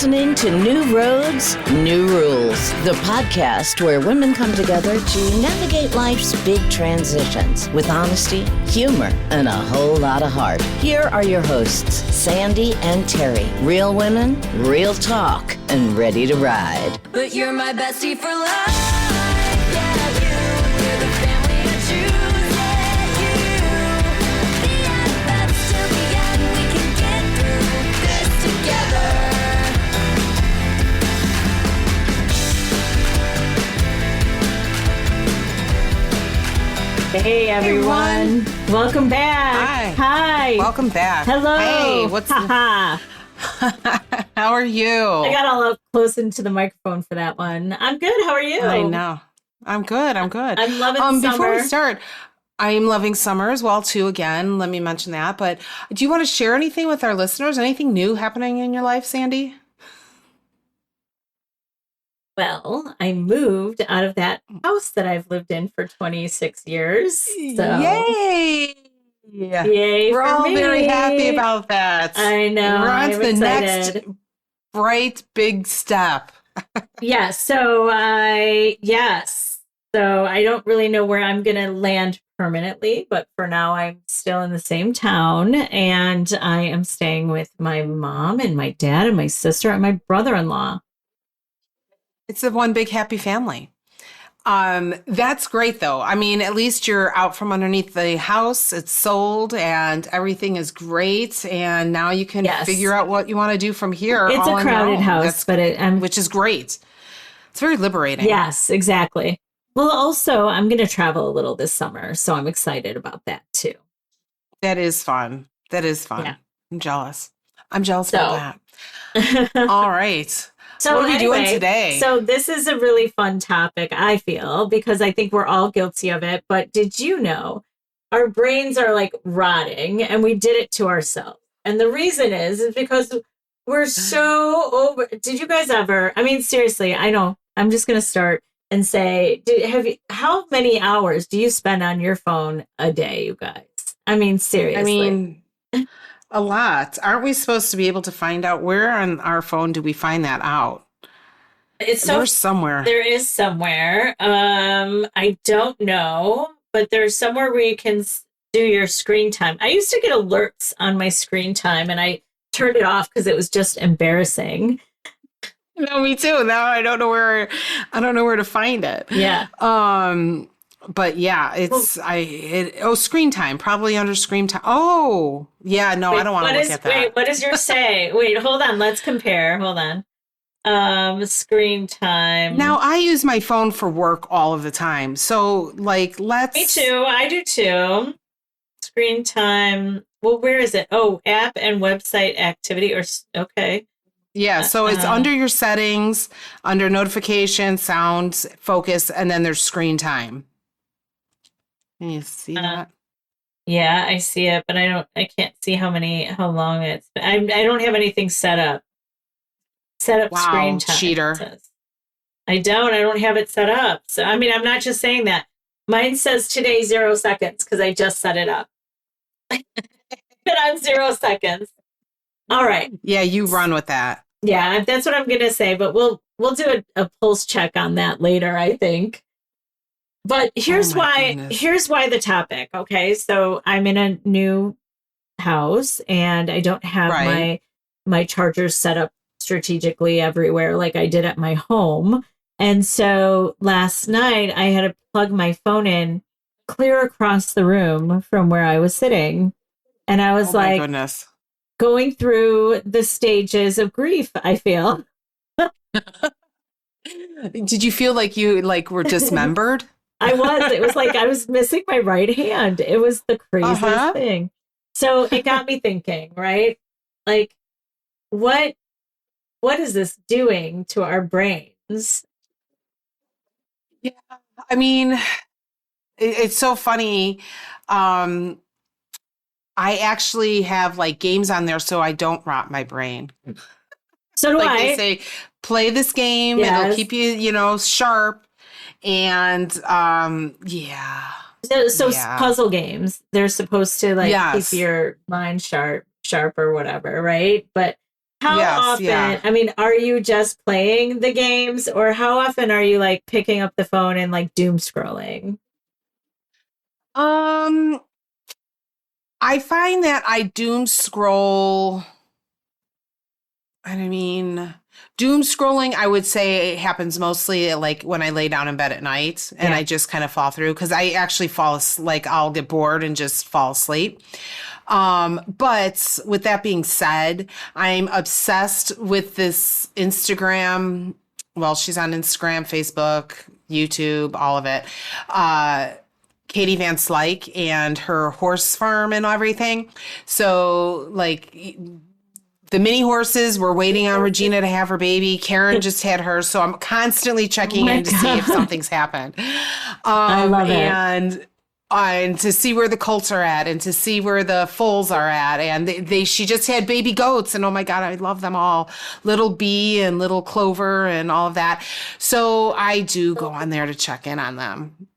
listening to New Roads, New Rules, the podcast where women come together to navigate life's big transitions with honesty, humor, and a whole lot of heart. Here are your hosts, Sandi and Terri. Real women, real talk, and ready to ride. But you're my bestie for life. Yeah, you're the family I choose. Yeah, you. The best till the end. We can get through this together. Hey everyone. Welcome back. Hi. Welcome back. Hello. Hey, how are you? I got all up close into the microphone for that one. I'm good. How are you? I know. I'm good. I'm loving summer. Before we start, I am loving summer as well too. Again, let me mention that. But do you want to share anything with our listeners? Anything new happening in your life, Sandi? Well, I moved out of that house that I've lived in for 26 years. So. Yay! Yay! We're all me. very happy about that. I know. We're on to the excited. next bright big step. So I don't really know where I'm going to land permanently, but for now I'm still in the same town, and I am staying with my mom and my dad and my sister and my brother-in-law. It's a one big happy family. That's great though. I mean, at least you're out from underneath the house. It's sold and everything is great. And now you can figure out what you want to do from here. It's a crowded house, which is great. It's very liberating. Yes, exactly. Well, also I'm going to travel a little this summer, so I'm excited about that too. That is fun. Yeah. I'm jealous about that. All right. So what are we doing today? So this is a really fun topic, I feel, because I think we're all guilty of it. But did you know our brains are like rotting and we did it to ourselves? And the reason is because we're so over. Did you guys ever? I mean, seriously, I know. I'm just going to start and say, how many hours do you spend on your phone a day, you guys? I mean, seriously. A lot. Aren't we supposed to be able to find out where on our phone do we find that out? There's somewhere. There is somewhere. I don't know, but there's somewhere where you can do your screen time. I used to get alerts on my screen time, and I turned it off because it was just embarrassing. No, me too. Now I don't know where to find it. Yeah. But yeah, screen time, probably under screen time. Oh, yeah, no, I don't want to look at that. Wait, what does yours say? Wait, hold on. Let's compare. Hold on. Screen time. Now I use my phone for work all of the time. So let's. Me too. I do too. Screen time. Well, where is it? Oh, app and website activity okay. Yeah, so it's under your settings, under notifications, sounds, focus, and then there's screen time. Can you see that? Yeah, I see it, but I can't see how long it's been. I don't have anything set up. Screen time. Cheater. I don't have it set up. So, I mean, I'm not just saying that. Mine says today 0 seconds because I just set it up. But on 0 seconds. All right. Yeah, you run with that. Yeah, that's what I'm going to say, but we'll do a pulse check on that later, I think. But here's why the topic. Okay. So I'm in a new house and I don't have my chargers set up strategically everywhere like I did at my home. And so last night I had to plug my phone in clear across the room from where I was sitting. And I was like, goodness, going through the stages of grief, I feel. Did you feel like you were dismembered? I was. It was like I was missing my right hand. It was the craziest thing. So it got me thinking, right? Like, what is this doing to our brains? Yeah, I mean, it's so funny. I actually have games on there so I don't rot my brain. So do I. They say, play this game. Yes. It'll keep you, sharp. And So puzzle games, they're supposed to keep your mind sharp or whatever, right? But How often, I mean, are you just playing the games, or how often are you like picking up the phone and like doom scrolling? I find that I doom scroll. I mean, doom scrolling, I would say it happens mostly like when I lay down in bed at night and I just kind of fall through because I actually like I'll get bored and just fall asleep. But with that being said, I'm obsessed with this Instagram. Well, she's on Instagram, Facebook, YouTube, all of it. Katie Van Slyke and her horse farm and everything. So like the mini horses were waiting on Regina to have her baby. Karen just had her. So I'm constantly checking in to see if something's happened. I love it. And to see where the colts are at and to see where the foals are at. And she just had baby goats. And oh my God, I love them all. Little Bee and Little Clover and all of that. So I do go on there to check in on them.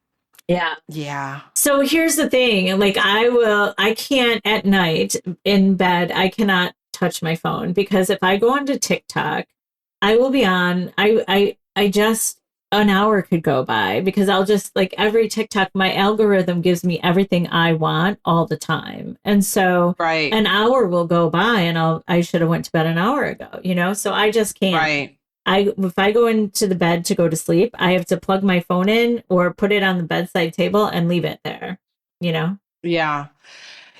Yeah. Yeah. So here's the thing. Like I can't at night in bed, I cannot touch my phone because if I go onto TikTok, I will be on, I just, an hour could go by because I'll just like every TikTok, my algorithm gives me everything I want all the time. And so an hour will go by and I should have went to bed an hour ago, you know? So I just can't. Right. If I go into the bed to go to sleep, I have to plug my phone in or put it on the bedside table and leave it there, you know? Yeah.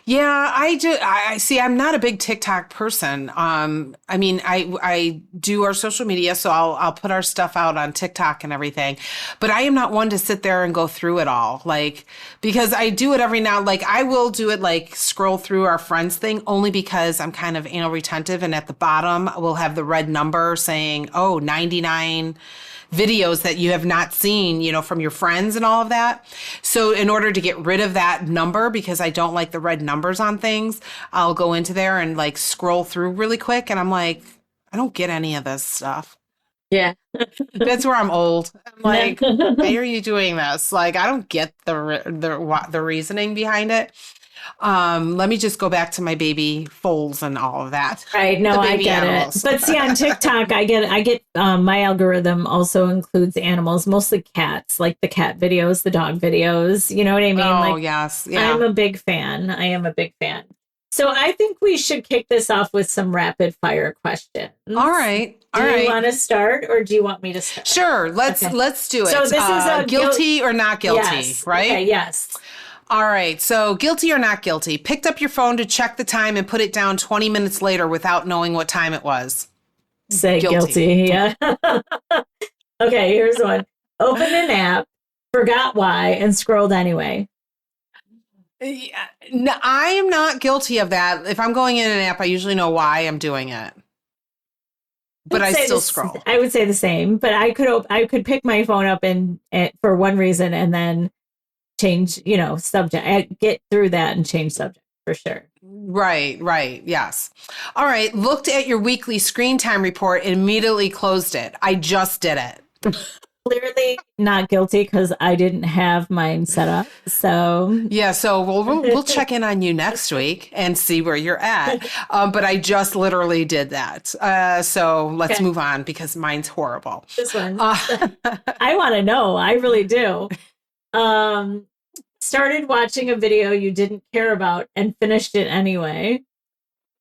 Yeah, I see. I'm not a big TikTok person. I mean, I do our social media, so I'll put our stuff out on TikTok and everything. But I am not one to sit there and go through it all, like because I do it every now. Like I will do it, like scroll through our friends thing, only because I'm kind of anal retentive, and at the bottom we'll have the red number saying, "Oh, 99." videos that you have not seen, you know, from your friends and all of that. So in order to get rid of that number, because I don't like the red numbers on things, I'll go into there and like scroll through really quick. And I'm like, I don't get any of this stuff. Yeah. That's where I'm old. I'm like, why are you doing this? Like, I don't get the reasoning behind it. Let me just go back to my baby foals and all of that. Right. No, I get animals. It. But see, on TikTok, I get my algorithm also includes animals, mostly cats, like the cat videos, the dog videos. You know what I mean? Oh, like, yes. Yeah. I'm a big fan. I am a big fan. So I think we should kick this off with some rapid fire questions. All right. Do you want to start or do you want me to start? Sure. Let's do it. So this is a guilty or not guilty, yes. right? Okay, yes. All right. So guilty or not guilty. Picked up your phone to check the time and put it down 20 minutes later without knowing what time it was. Say guilty. Yeah. Okay, here's one. Opened an app, forgot why, and scrolled anyway. Yeah, no, I am not guilty of that. If I'm going in an app, I usually know why I'm doing it. But I still scroll. I would say the same, but I could pick my phone up and for one reason and then change, you know, subject. I get through that and change subject for sure. Right. Yes. All right. Looked at your weekly screen time report and immediately closed it. I just did it. Clearly not guilty because I didn't have mine set up. So yeah, so we'll check in on you next week and see where you're at. But I just literally did that. So let's move on because mine's horrible. This one, I want to know. I really do. Started watching a video you didn't care about and finished it anyway.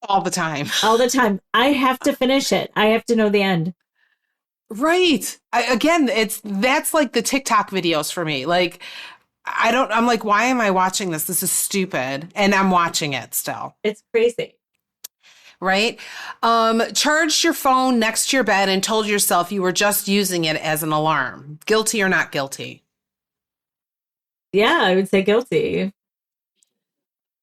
All the time. I have to finish it. I have to know the end. Right. That's like the TikTok videos for me. Like, I'm like, why am I watching this? This is stupid. And I'm watching it still. It's crazy. Right. Charged your phone next to your bed and told yourself you were just using it as an alarm. Guilty or not guilty? Yeah, I would say guilty.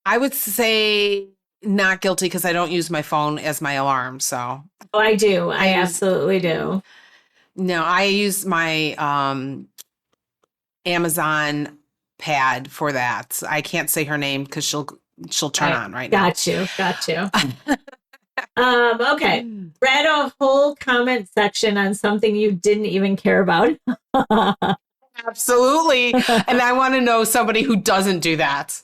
I would say not guilty because I don't use my phone as my alarm. So. Oh, I do. I absolutely do. No, I use my Amazon pad for that. I can't say her name because she'll turn on right now. Got you. Okay. Read a whole comment section on something you didn't even care about. Absolutely. And I want to know somebody who doesn't do that.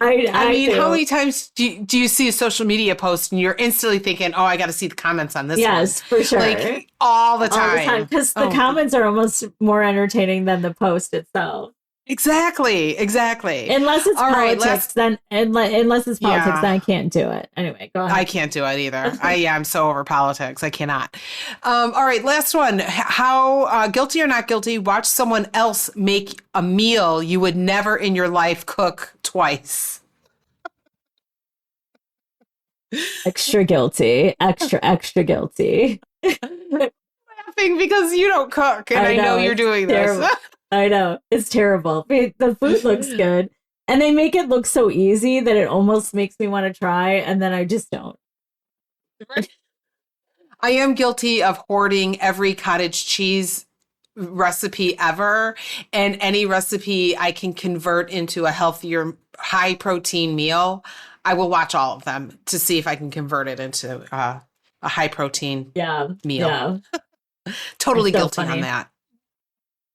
I mean, do. how many times do you see a social media post and you're instantly thinking, oh, I got to see the comments on this one? Yes, for sure. Like all the time. Because the comments are almost more entertaining than the post itself. Exactly. Unless it's politics, then then I can't do it. Anyway, go ahead. I can't do it either. I'm so over politics. I cannot. All right, last one. How guilty or not guilty? Watch someone else make a meal you would never in your life cook twice. Extra guilty. Extra guilty. Laughing because you don't cook, and I know you're doing this. I know. It's terrible. The food looks good. And they make it look so easy that it almost makes me want to try. And then I just don't. I am guilty of hoarding every cottage cheese recipe ever. And any recipe I can convert into a healthier, high protein meal, I will watch all of them to see if I can convert it into a high protein meal. Yeah. Totally so guilty on that.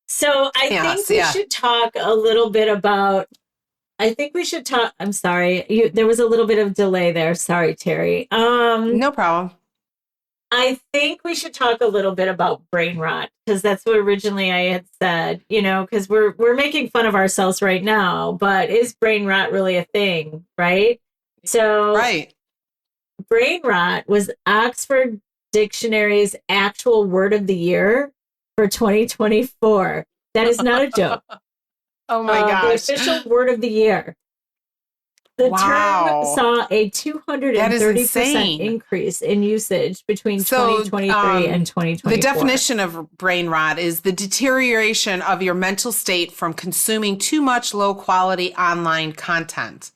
So I think we should talk a little bit about, I'm sorry, there was a little bit of delay there. Sorry, Terry. No problem. I think we should talk a little bit about brain rot, because that's what originally I had said, because we're making fun of ourselves right now, but is brain rot really a thing, right? So brain rot was Oxford Dictionary's actual word of the year for 2024. That is not a joke. Oh my gosh. The official word of the year. The term saw a 230% increase in usage between 2023 and 2024. The definition of brain rot is the deterioration of your mental state from consuming too much low-quality online content.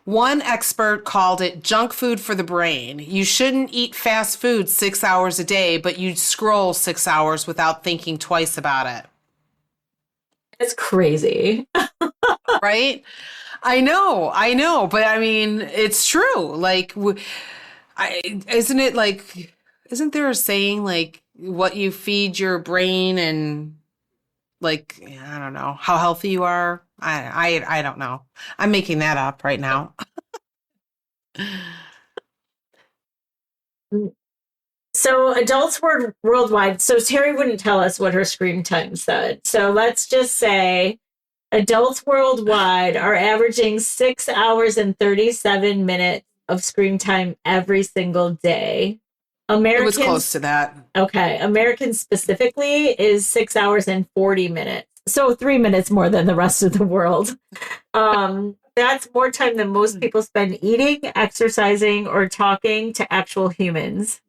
One expert called it junk food for the brain. You shouldn't eat fast food 6 hours a day, but you'd scroll 6 hours without thinking twice about it. It's crazy. Right? I know. But I mean, it's true. Like, isn't there a saying like what you feed your brain and like, I don't know, how healthy you are? I don't know. I'm making that up right now. So adults worldwide. So Terry wouldn't tell us what her screen time said. So let's just say adults worldwide are averaging 6 hours and 37 minutes of screen time every single day. Americans, it was close to that. Okay. Americans specifically is 6 hours and 40 minutes. So 3 minutes more than the rest of the world. That's more time than most people spend eating, exercising, or talking to actual humans.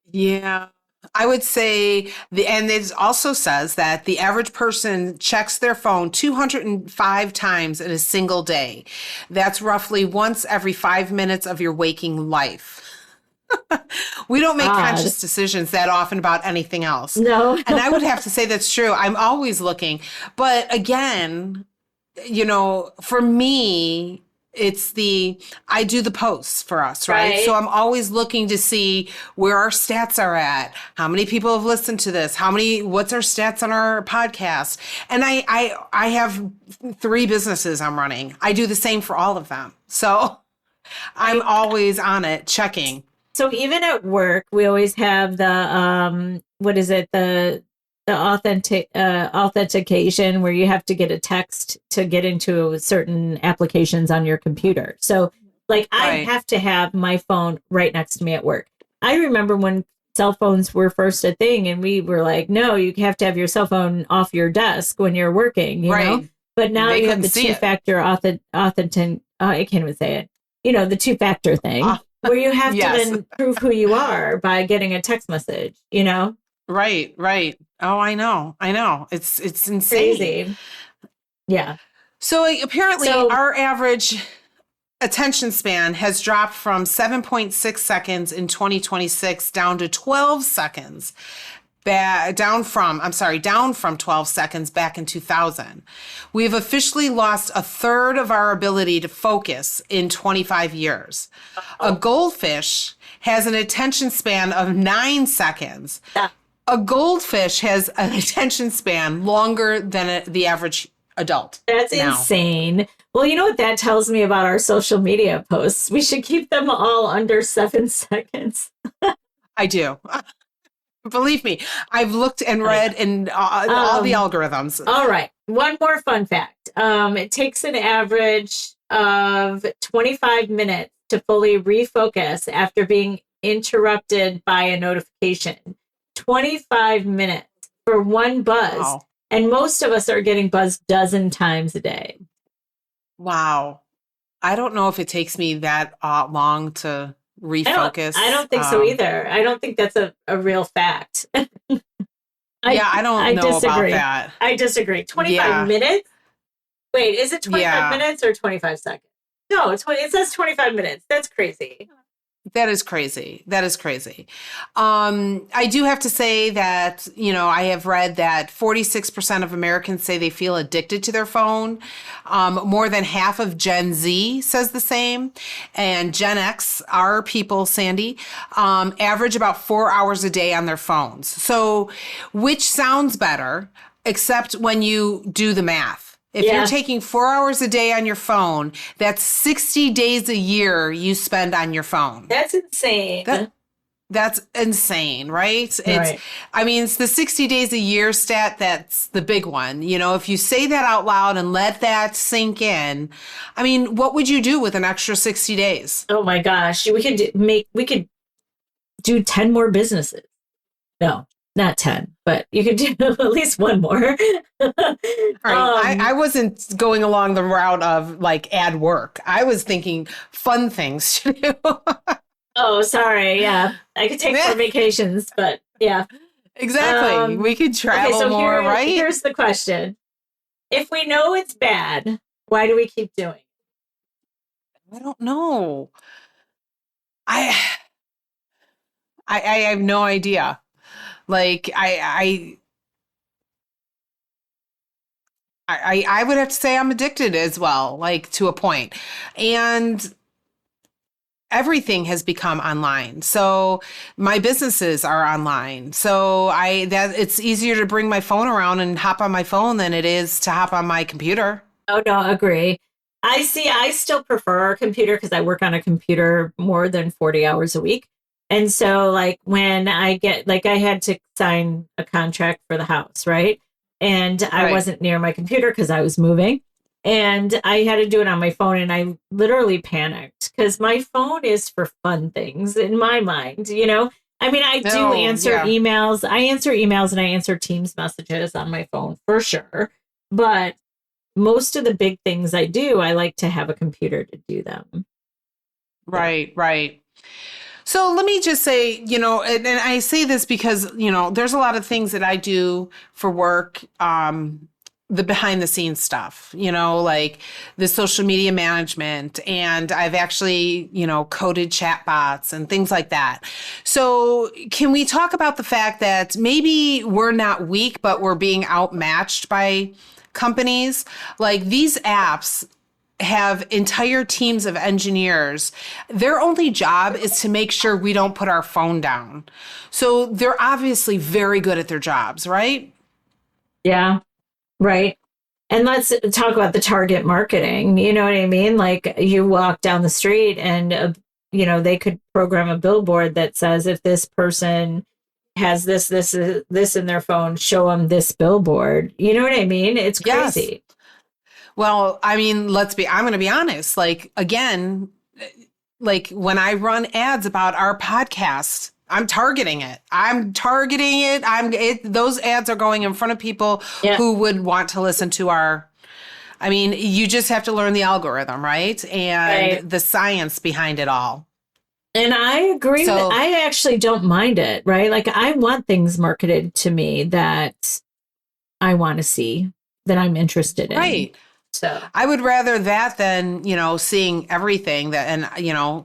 Yeah. I would say and it also says that the average person checks their phone 205 times in a single day. That's roughly once every 5 minutes of your waking life. We don't make conscious decisions that often about anything else. No. And I would have to say that's true. I'm always looking. But again, for me, I do the posts for us, right? So I'm always looking to see where our stats are at, how many people have listened to this, what's our stats on our podcast. And I have 3 businesses I'm running. I do the same for all of them. So I'm always on it, checking. So even at work, we always have the, the authentication where you have to get a text to get into certain applications on your computer. So I have to have my phone right next to me at work. I remember when cell phones were first a thing and we were like, no, you have to have your cell phone off your desk when you're working, you know? But now you have the two-factor I can't even say it. The two-factor thing where you have to then prove who you are by getting a text message, Right. Oh, I know. It's insane. Crazy. Yeah. So apparently our average attention span has dropped from 7.6 seconds in 2026 down to 12 seconds. Down from 12 seconds back in 2000. We've officially lost a third of our ability to focus in 25 years. A goldfish has an attention span of 9 seconds. A goldfish has an attention span longer than the average adult. That's now. insane. Well, you know what that tells me about our social media posts? We should keep them all under 7 seconds. I do. Believe me, I've looked and read and all the algorithms. All right. One more fun fact. It takes an average of 25 minutes to fully refocus after being interrupted by a notification. 25 minutes for one buzz. Wow. And most of us are getting buzzed dozen times a day. Wow. I don't know if it takes me that long to refocus. I don't think so either. I don't think that's a real fact. I don't know disagree. about that. I disagree. 25 minutes? Wait, is it 25 minutes or 25 seconds? No, it says 25 minutes. That's crazy. That is crazy. I do have to say that, I have read that 46% of Americans say they feel addicted to their phone. More than half of Gen Z says the same. And Gen X, our people, Sandi, average about 4 hours a day on their phones. So which sounds better, except when you do the math. If you're taking 4 hours a day on your phone, that's 60 days a year you spend on your phone. That's insane. That's insane, right? Right. It's the 60 days a year stat that's the big one. If you say that out loud and let that sink in, what would you do with an extra 60 days? Oh my gosh. We could do 10 more businesses. No. Not 10, but you could do at least one more. All right. I wasn't going along the route of add work. I was thinking fun things to do. Oh, sorry. Yeah. I could take more vacations, but yeah. Exactly. We could travel more, right? Here's the question. If we know it's bad, why do we keep doing it? I don't know. I have no idea. I would have to say I'm addicted as well, to a point. And everything has become online. So my businesses are online. So it's easier to bring my phone around and hop on my phone than it is to hop on my computer. Oh, no, agree. I still prefer a computer because I work on a computer more than 40 hours a week. And so when I get, I had to sign a contract for the house, right? And I wasn't near my computer because I was moving. And I had to do it on my phone. And I literally panicked because my phone is for fun things in my mind, I do answer emails. I answer emails and I answer Teams messages on my phone for sure. But most of the big things I do, I like to have a computer to do them. Right. So let me just say, and I say this because, there's a lot of things that I do for work, the behind the scenes stuff, like the social media management. And I've actually, coded chatbots and things like that. So can we talk about the fact that maybe we're not weak, but we're being outmatched by companies? These apps have entire teams of engineers. Their only job is to make sure we don't put our phone down. So they're obviously very good at their jobs, right? Yeah, right. And let's talk about the target marketing. You know what I mean? You walk down the street and, they could program a billboard that says if this person has this in their phone, show them this billboard. You know what I mean? It's crazy. Yes. Well, I'm going to be honest. Again, when I run ads about our podcast, I'm targeting it. Those ads are going in front of people who would want to listen to you just have to learn the algorithm, right? And the science behind it all. And I agree. I actually don't mind it, right? I want things marketed to me that I want to see, that I'm interested in. Right. So I would rather that than, seeing everything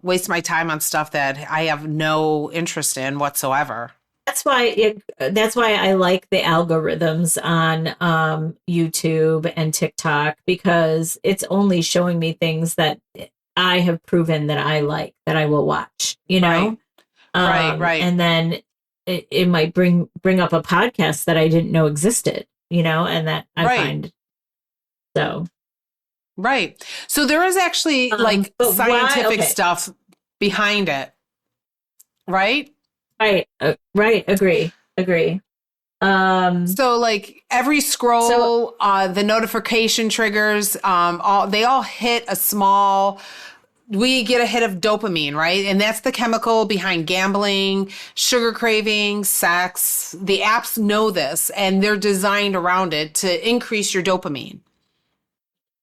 waste my time on stuff that I have no interest in whatsoever. That's why I like the algorithms on YouTube and TikTok, because it's only showing me things that I have proven that I like, that I will watch, Right. And then it might bring up a podcast that I didn't know existed, and that I find So, right. So there is actually like but scientific okay. stuff behind it, right? Right. Right. Agree. So like every scroll, the notification triggers, they all hit a small, we get a hit of dopamine, right? And that's the chemical behind gambling, sugar cravings, sex. The apps know this and they're designed around it to increase your dopamine.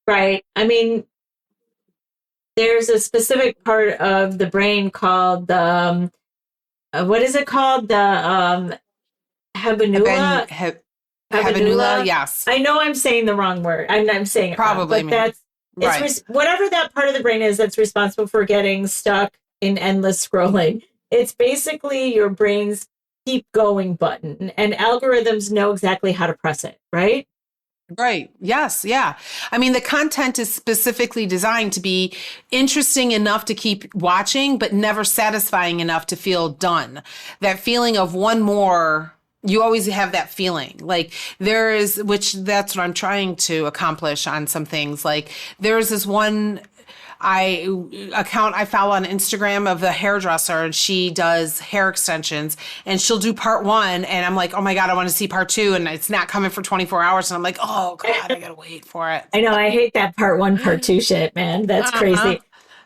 right. I mean, there's a specific part of the brain called the, what is it called? The habenula. Habenula, yes. I know I'm saying the wrong word. I'm saying it Probably, wrong, but whatever that part of the brain is that's responsible for getting stuck in endless scrolling. It's basically your brain's keep going button, and algorithms know exactly how to press it, right? Right. Yes. Yeah. I mean, the content is specifically designed to be interesting enough to keep watching, but never satisfying enough to feel done. That feeling of one more, you always have that feeling. Like there is, which that's what I'm trying to accomplish on some things. Like there's this one account I follow on Instagram of the hairdresser, and she does hair extensions, and she'll do part 1 and I'm like, oh my God, I want to see part 2, and it's not coming for 24 hours. And I'm like, oh God, I gotta wait for it. I know. I hate that part 1, part 2 shit, man. That's crazy.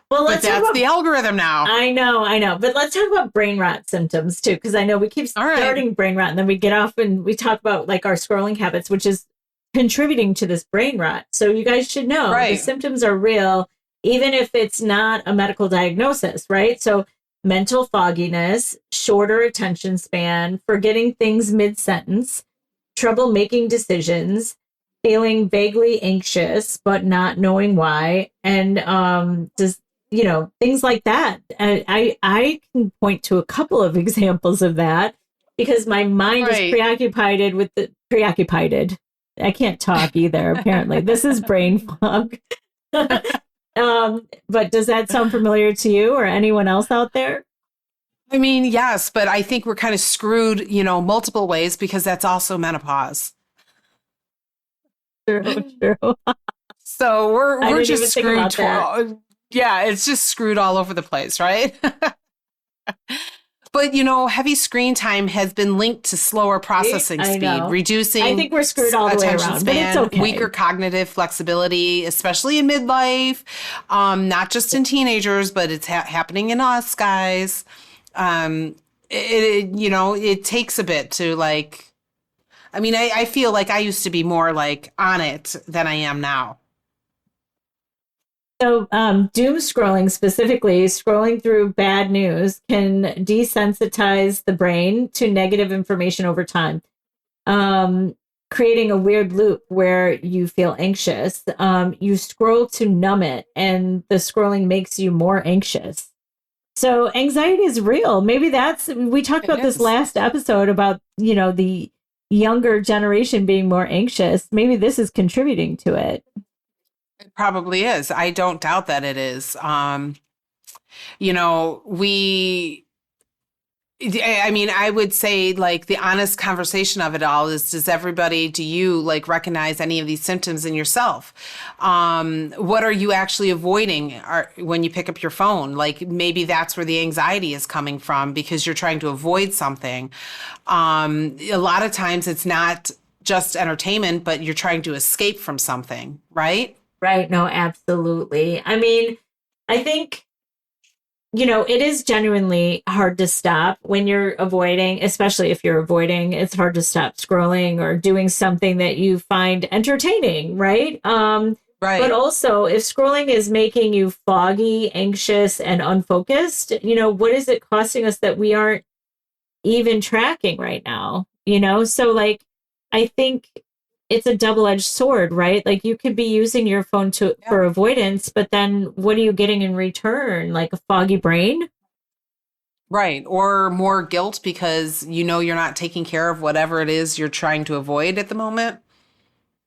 Well, but that's the algorithm now. I know. But let's talk about brain rot symptoms too, because I know we keep starting brain rot and then we get off and we talk about like our scrolling habits, which is contributing to this brain rot. So you guys should know the symptoms are real, even if it's not a medical diagnosis, right? So mental fogginess, shorter attention span, forgetting things mid-sentence, trouble making decisions, feeling vaguely anxious but not knowing why, and things like that. And I can point to a couple of examples of that because my mind is preoccupied. I can't talk either, apparently. This is brain fog. But does that sound familiar to you or anyone else out there? I mean, yes, but I think we're kind of screwed, multiple ways because that's also menopause. True. So we're just screwed. Yeah, it's just screwed all over the place, right? But, heavy screen time has been linked to slower processing speed, reducing I think we're screwed all the way around, but it's okay. Weaker cognitive flexibility, especially in midlife, not just in teenagers, but it's happening in us, guys. It takes a bit to like, I mean, I feel like I used to be more like on it than I am now. So doom scrolling, specifically scrolling through bad news, can desensitize the brain to negative information over time, creating a weird loop where you feel anxious. You scroll to numb it, and the scrolling makes you more anxious. So anxiety is real. Maybe we talked about this last episode about, the younger generation being more anxious. Maybe this is contributing to it. It probably is. I don't doubt that it is. I would say like the honest conversation of it all is, do you like recognize any of these symptoms in yourself? What are you actually avoiding when you pick up your phone? Like maybe that's where the anxiety is coming from because you're trying to avoid something. A lot of times it's not just entertainment, but you're trying to escape from something, right? Right. No, absolutely. I mean, I think, it is genuinely hard to stop when you're avoiding, especially if you're avoiding, it's hard to stop scrolling or doing something that you find entertaining, right? Right. But also if scrolling is making you foggy, anxious, and unfocused, what is it costing us that we aren't even tracking right now? So like, I think it's a double-edged sword, right? Like you could be using your phone for avoidance, but then what are you getting in return? Like a foggy brain? Right. Or more guilt because you're not taking care of whatever it is you're trying to avoid at the moment.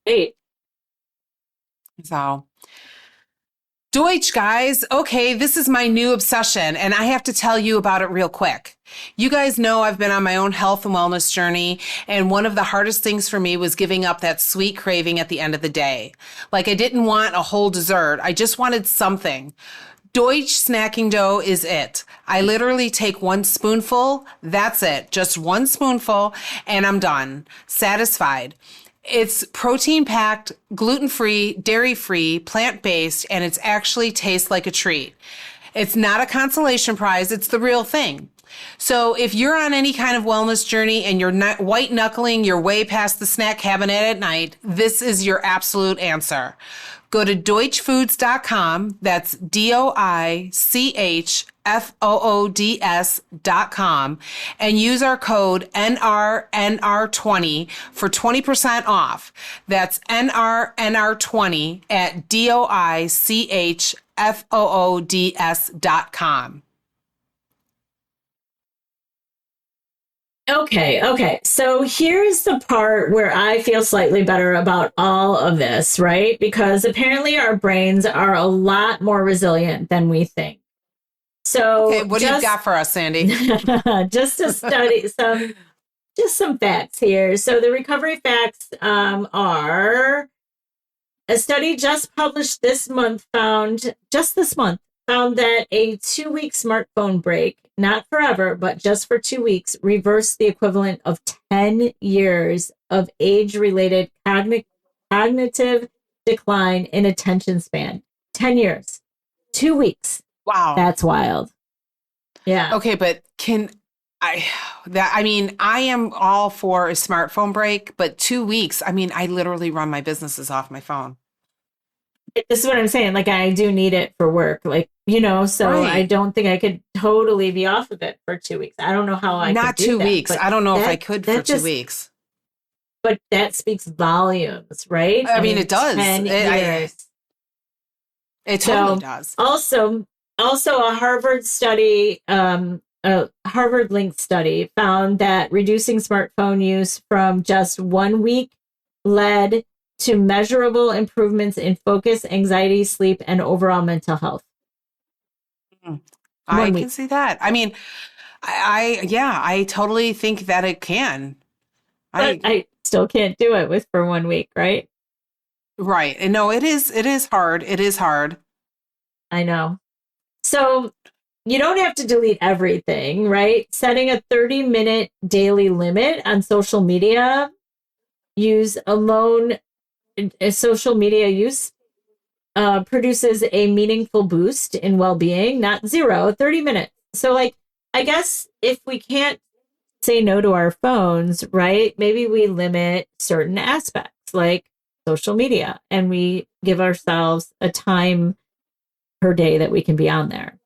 Right. So Deutsch, guys. Okay, this is my new obsession, and I have to tell you about it real quick. You guys know I've been on my own health and wellness journey, and one of the hardest things for me was giving up that sweet craving at the end of the day. Like, I didn't want a whole dessert. I just wanted something. Deutsch snacking dough is it. I literally take one spoonful. That's it. Just one spoonful, and I'm done. Satisfied. It's protein-packed, gluten-free, dairy-free, plant-based, and it's actually tastes like a treat. It's not a consolation prize. It's the real thing. So if you're on any kind of wellness journey and you're not white-knuckling your way past the snack cabinet at night, this is your absolute answer. Go to deutschfoods.com. That's DOICHFOODS.com and use our code NRNR20 for 20% off. That's NRNR20 at DOICHFOODS.com. Okay. So here's the part where I feel slightly better about all of this, right? Because apparently our brains are a lot more resilient than we think. So okay, what do you got for us, Sandi? Just to study some facts here. So the recovery facts are a study just published this month found that a 2-week smartphone break, not forever, but just for 2 weeks, reversed the equivalent of 10 years of age-related cognitive decline in attention span. 10 years. 2 weeks. Wow. That's wild. Yeah. Okay, but I am all for a smartphone break, but 2 weeks, I literally run my businesses off my phone. This is what I'm saying. Like, I do need it for work. Like, so right. I don't think I could totally be off of it for 2 weeks. I don't know how I Not could do 2 that, weeks. I don't know if I could for 2 weeks. But that speaks volumes, right? It does. 10 years. It totally does. Also a Harvard study, a Harvard linked study found that reducing smartphone use from just 1 week led to measurable improvements in focus, anxiety, sleep, and overall mental health. I can see that. I totally think that it can. But I still can't do it for 1 week, right? Right. And no, it is hard. It is hard. I know. So you don't have to delete everything, right? Setting a 30-minute daily limit on social media social media use produces a meaningful boost in well-being, not 30 minutes. So I guess if we can't say no to our phones, right, maybe we limit certain aspects like social media and we give ourselves a time per day that we can be on there.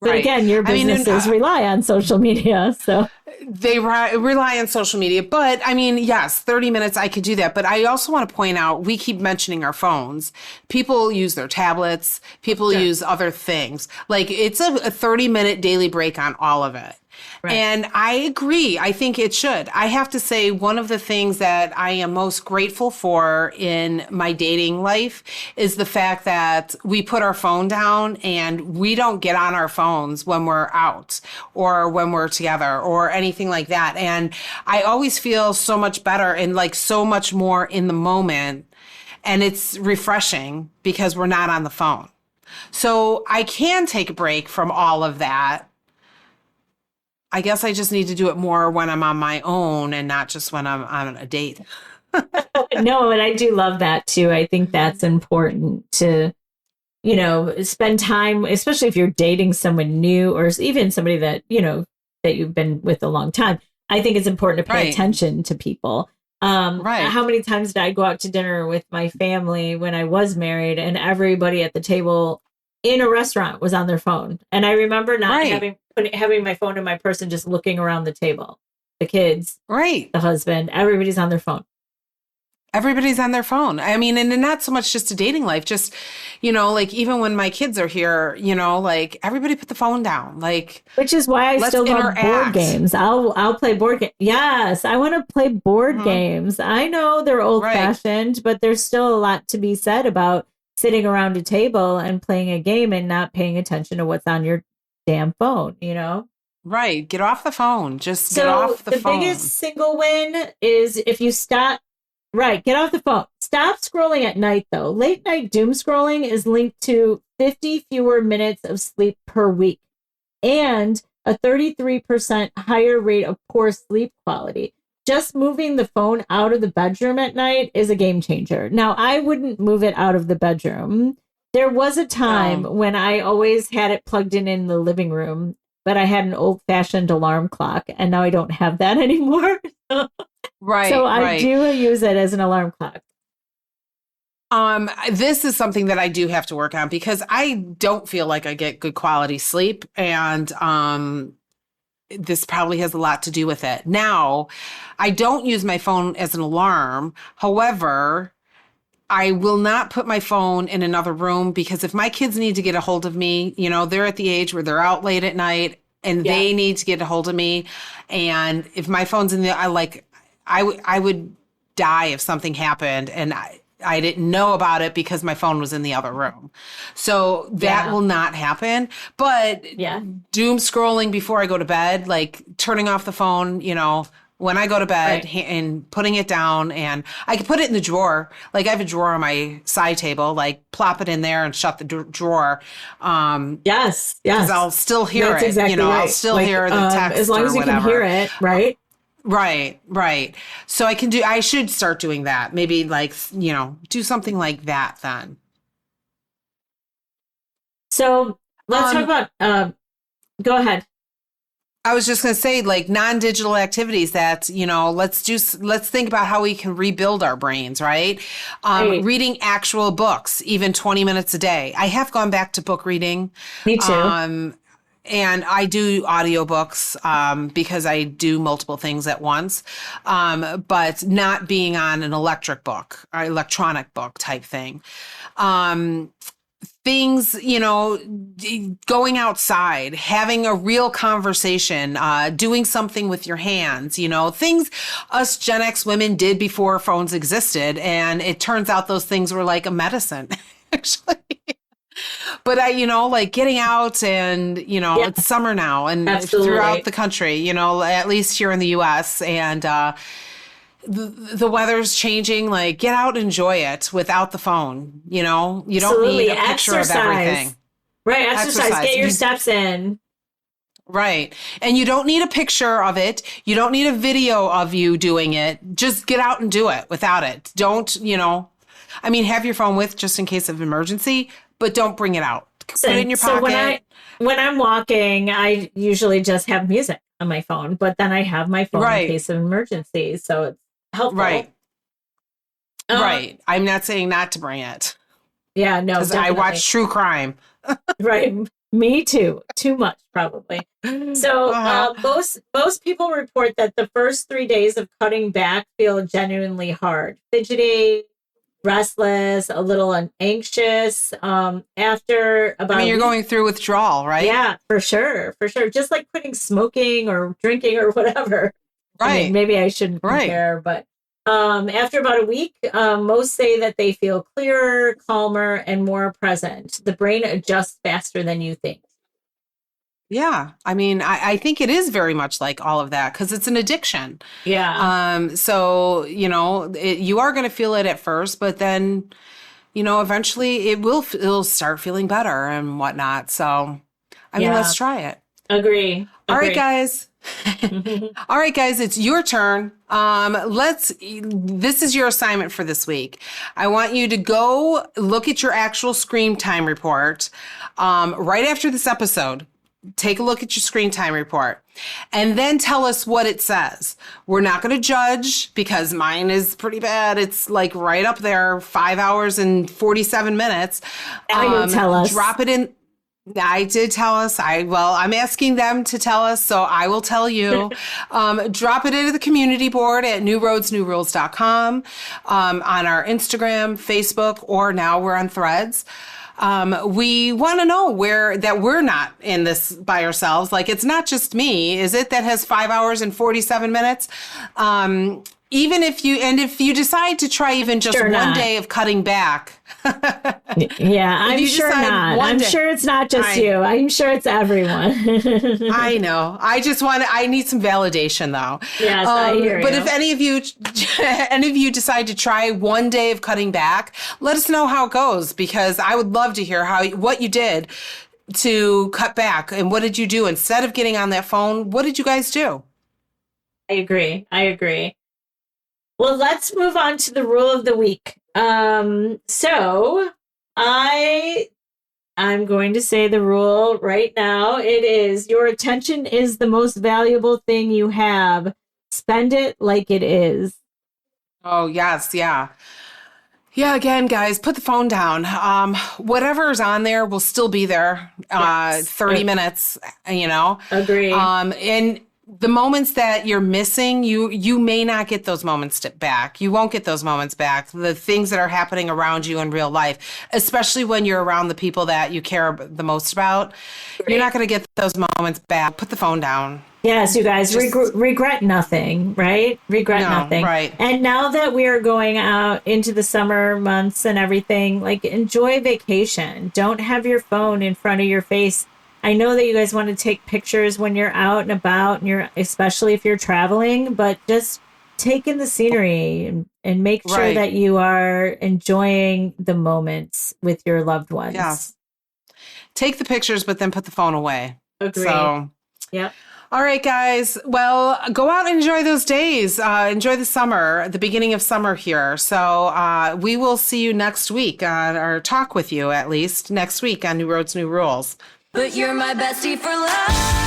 But right. Again, your businesses rely on social media, so they rely on social media. But yes, 30 minutes, I could do that. But I also want to point out, we keep mentioning our phones. People use their tablets. People use other things. Like, it's a 30-minute daily break on all of it. Right. And I agree. I think it should. I have to say, one of the things that I am most grateful for in my dating life is the fact that we put our phone down and we don't get on our phones when we're out or when we're together or anything like that. And I always feel so much better and like so much more in the moment. And it's refreshing because we're not on the phone. So I can take a break from all of that. I guess I just need to do it more when I'm on my own and not just when I'm on a date. No, and I do love that too. I think that's important to, spend time, especially if you're dating someone new or even somebody that, that you've been with a long time. I think it's important to pay attention to people. Right. How many times did I go out to dinner with my family when I was married and everybody at the table in a restaurant was on their phone? And I remember not having my phone in my purse and just looking around the table. The kids, the husband, everybody's on their phone. Everybody's on their phone. And not so much just a dating life, just, even when my kids are here, everybody put the phone down. Which is why I still love board games. I'll play board games. Yes, I want to play board games. I know they're old fashioned, but there's still a lot to be said about sitting around a table and playing a game and not paying attention to what's on your damn phone, you know? Right. Get off the phone. Just get off the phone. The biggest single win is if you stop. Right. Get off the phone. Stop scrolling at night, though. Late night doom scrolling is linked to 50 fewer minutes of sleep per week and a 33% higher rate of poor sleep quality. Just moving the phone out of the bedroom at night is a game changer. Now, I wouldn't move it out of the bedroom. There was a time when I always had it plugged in the living room, but I had an old-fashioned alarm clock, and now I don't have that anymore. Right. So I do use it as an alarm clock. This is something that I do have to work on because I don't feel like I get good quality sleep, and this probably has a lot to do with it. Now, I don't use my phone as an alarm. However, I will not put my phone in another room because if my kids need to get a hold of me, you know, they're at the age where they're out late at night and they need to get a hold of me. And if my phone's in the, I would die if something happened and I didn't know about it because my phone was in the other room. So that will not happen. But doom scrolling before I go to bed, like turning off the phone, you know, when I go to bed and putting it down, and I can put it in the drawer. Like I have a drawer on my side table, like plop it in there and shut the drawer. Yes. Because I'll still hear That's it. Exactly you know, right. I'll still hear the text as long or as you whatever. can hear it, right? Right. So I should start doing that. Maybe like, you know, do something like that then. So let's talk about, go ahead. I was just going to say like non-digital activities that, you know, let's think about how we can rebuild our brains, right? Reading actual books, even 20 minutes a day. I have gone back to book reading. Me too. And I do audiobooks because I do multiple things at once, but not being on an electronic book type thing. Things, you know, going outside, having a real conversation, doing something with your hands, you know, things us Gen X women did before phones existed. And it turns out those things were like a medicine, actually. But you know, like getting out and, you know, it's summer now and throughout the country, you know, at least here in the US, and the weather's changing, like get out and enjoy it without the phone, you know, you don't need a picture of everything. Right. Exercise. Get your steps in. Right. And you don't need a picture of it. You don't need a video of you doing it. Just get out and do it without it. Don't, you know, I mean, have your phone with just in case of emergency, but don't bring it out. Put it in your pocket. So when I'm walking, I usually just have music on my phone, but then I have my phone in case of emergency. So it's helpful. Right. I'm not saying not to bring it. Yeah, no. Because I watch true crime. Right. Me too. Too much, probably. So most people report that the first 3 days of cutting back feel genuinely hard. Fidgety, restless, a little anxious. After about, I mean, you're going through withdrawal, right? Yeah, for sure. Just like quitting smoking or drinking or whatever. Right. I mean, maybe I shouldn't compare, but after about a week, most say that they feel clearer, calmer, and more present. The brain adjusts faster than you think. Yeah. I mean, I think it is very much like all of that because it's an addiction. Yeah. So, you know, you are going to feel it at first, but then, you know, eventually it'll start feeling better and whatnot. So, I mean, let's try it. Agree. All right, guys. All right, guys, it's your turn. This is your assignment for this week. I want you to go look at your actual screen time report right after this episode. Take a look at your screen time report and then tell us what it says. We're not going to judge because mine is pretty bad. It's like right up there, 5 hours and 47 minutes. Now you tell us. Drop it in. I did tell us. I'm asking them to tell us, so I will tell you. Drop it into the community board at newroadsnewrules.com, on our Instagram, Facebook, or now we're on Threads. We want to know that we're not in this by ourselves. Like, it's not just me, is it, that has 5 hours and 47 minutes? Even if you decide to try even just one day of cutting back, Yeah, I'm you sure decide not. one I'm day- sure it's not just you. I'm sure it's everyone. I know. I need some validation though. Yes, I hear But you. if any of you decide to try one day of cutting back, let us know how it goes, because I would love to hear what you did to cut back, and what did you do instead of getting on that phone? What did you guys do? I agree. Well, let's move on to the rule of the week. So I'm going to say the rule right now. It is: your attention is the most valuable thing you have. Spend it like it is. Oh, yes. Yeah. Yeah, again, guys, put the phone down. Whatever's on there will still be there. Yes. 30 minutes, Agree. And the moments that you're missing, you may not get those moments back. You won't get those moments back. The things that are happening around you in real life, especially when you're around the people that you care the most about, you're not going to get those moments back. Put the phone down. Yes, you guys, regret nothing, right? Regret nothing. Right. And now that we are going out into the summer months and everything, like, enjoy vacation. Don't have your phone in front of your face. I know that you guys want to take pictures when you're out and about, and especially if you're traveling, but just take in the scenery and make sure that you are enjoying the moments with your loved ones. Yes. Take the pictures, but then put the phone away. Agree. So, yep. All right, guys. Well, go out and enjoy those days. Enjoy the summer, the beginning of summer here. So we will see you next week, or talk with you at least next week on New Roads, New Rules. But you're my bestie for life.